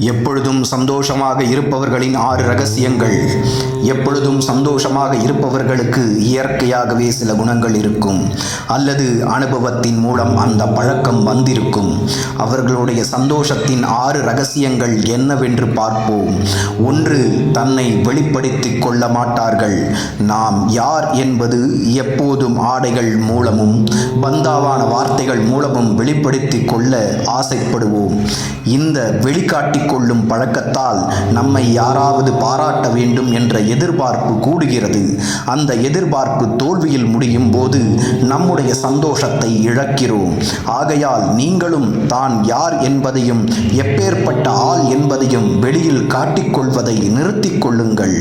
எப்பொழுதும் சந்தோஷமாக இருப்பவர்களின் 6 ரகசியங்கள். எப்பொழுதும் சந்தோஷமாக இருப்பவர்களுக்கு இயற்கையாகவே சில குணங்கள் இருக்கும், அல்லது அனுபவத்தின் மூலம் அந்த பழக்கம் வந்திருக்கும். அவர்களுடைய சந்தோஷத்தின் 6 ரகசியங்கள் என்னவென்று பார்ப்போம். 1. தன்னை வெளிப்படுத்திக் கொள்ள மாட்டார்கள். நாம் யார் என்பது எப்போதும் ஆடைகள் மூலமும் பந்தாவான வார்த்தைகள் மூலமும் வெளிப்படுத்திக் கொள்ள ஆசைப்படுவோம். இந்த வெளிக்காட்டி கொள்ளும் பழக்கத்தால் நம்மை யாராவது பாராட்ட வேண்டும் என்ற எதிர்பார்ப்பு கூடுகிறது. அந்த எதிர்பார்ப்பு தோல்வியில் முடியும் போது நம்முடைய சந்தோஷத்தை இழக்கிறோம். ஆகையால் நீங்களும் தான் யார் என்பதையும் எப்பேற்பட்ட ஆள் என்பதையும் வெளியில் காட்டிக்கொள்வதை நிறுத்திக் கொள்ளுங்கள்.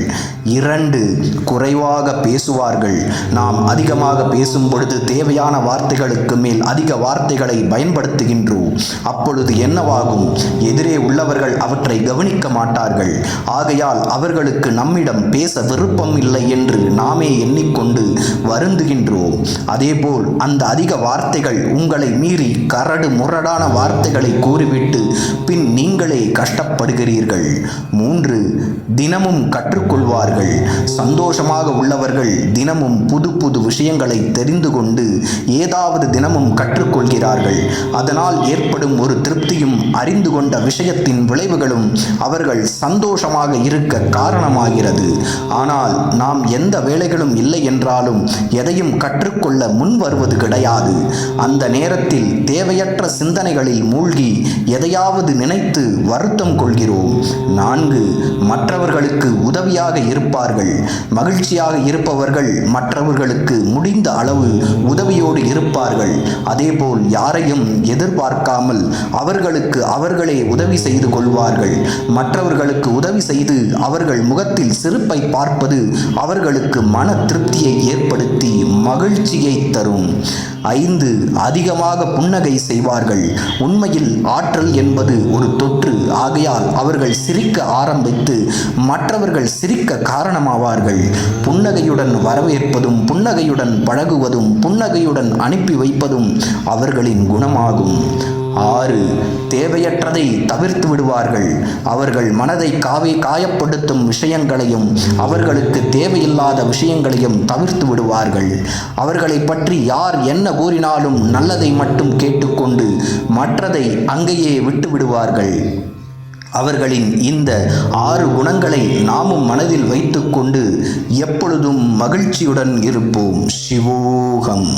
2. குறைவாக பேசுவார்கள். நாம் அதிகமாக பேசும் பொழுது தேவையான வார்த்தைகளுக்கு மேல் அதிக வார்த்தைகளை பயன்படுத்துகின்றோம். அப்பொழுது என்னவாகும்? எதிரே உள்ளவர்கள் அவற்றை கவனிக்க மாட்டார்கள். ஆகையால் அவர்களுக்கு நம்மிடம் பேச விருப்பம் இல்லை என்று நாமே எண்ணிக்கொண்டு வருந்துகின்றோம். அதேபோல் அந்த அதிக வார்த்தைகள் உங்களை மீறி கரடு முரடான வார்த்தைகளை கூறிவிட்டு பின் நீங்களே கஷ்டப்படுகிறீர்கள். 3. தினமும் கற்றுக்கொள்வார்கள். சந்தோஷமாக உள்ளவர்கள் தினமும் புது புது விஷயங்களை தெரிந்து கொண்டு ஏதாவது தினமும் கற்றுக்கொள்கிறார்கள். அதனால் ஏற்படும் ஒரு திருப்தியும் அறிந்து கொண்ட விஷயத்தின் விளைவுகளும் அவர்கள் சந்தோஷமாக இருக்க காரணமாகிறது. ஆனால் நாம் எந்த வேலைகளும் இல்லை என்றாலும் எதையும் கற்றுக்கொள்ள முன் வருவது கிடையாது. அந்த நேரத்தில் தேவையற்ற சிந்தனைகளில் மூழ்கி எதையாவது நினைத்து வருத்தம் கொள்கிறோம். 4. மற்றவர்களுக்கு உதவியாக இருப்பார்கள். மகிழ்ச்சியாக இருப்பவர்கள் மற்றவர்களுக்கு முடிந்த அளவு உதவியோடு இருப்பார்கள். அதேபோல் யாரையும் எதிர்பார்க்காமல் அவர்களுக்கு அவர்களே உதவி செய்து கொள்வார்கள். மற்றவர்களுக்கு உதவி செய்து அவர்கள் முகத்தில் சிரிப்பை பார்ப்பது அவர்களுக்கு மன திருப்தியை ஏற்படுத்தி மகிழ்ச்சியை தரும். 5. அதிகமாக புன்னகை செய்வார்கள். உண்மையில் ஆற்றல் என்பது ஒரு தொற்று. ஆகையால் அவர்கள் சிரிக்க ஆரம்பித்து மற்றவர்கள் சிரிக்க காரணமாவார்கள். புன்னகையுடன் வரவேற்பதும் புன்னகையுடன் பழகுவதும் புன்னகையுடன் அனுப்பி வைப்பதும் அவர்களின் குணமாகும். 6. தேவையற்றதை தவிர்த்து விடுவார்கள். அவர்கள் மனதை காயப்படுத்தும் விஷயங்களையும் அவர்களுக்கு தேவையில்லாத விஷயங்களையும் தவிர்த்து விடுவார்கள். அவர்களை பற்றி யார் என்ன கூறினாலும் நல்லதை மட்டும் கேட்டுக்கொண்டு மற்றதை அங்கேயே விட்டு விடுவார்கள். அவர்களின் இந்த 6 குணங்களை நாமும் மனதில் வைத்துக்கொண்டு எப்பொழுதும் மகிழ்ச்சியுடன் இருப்போம். சிவோகம்.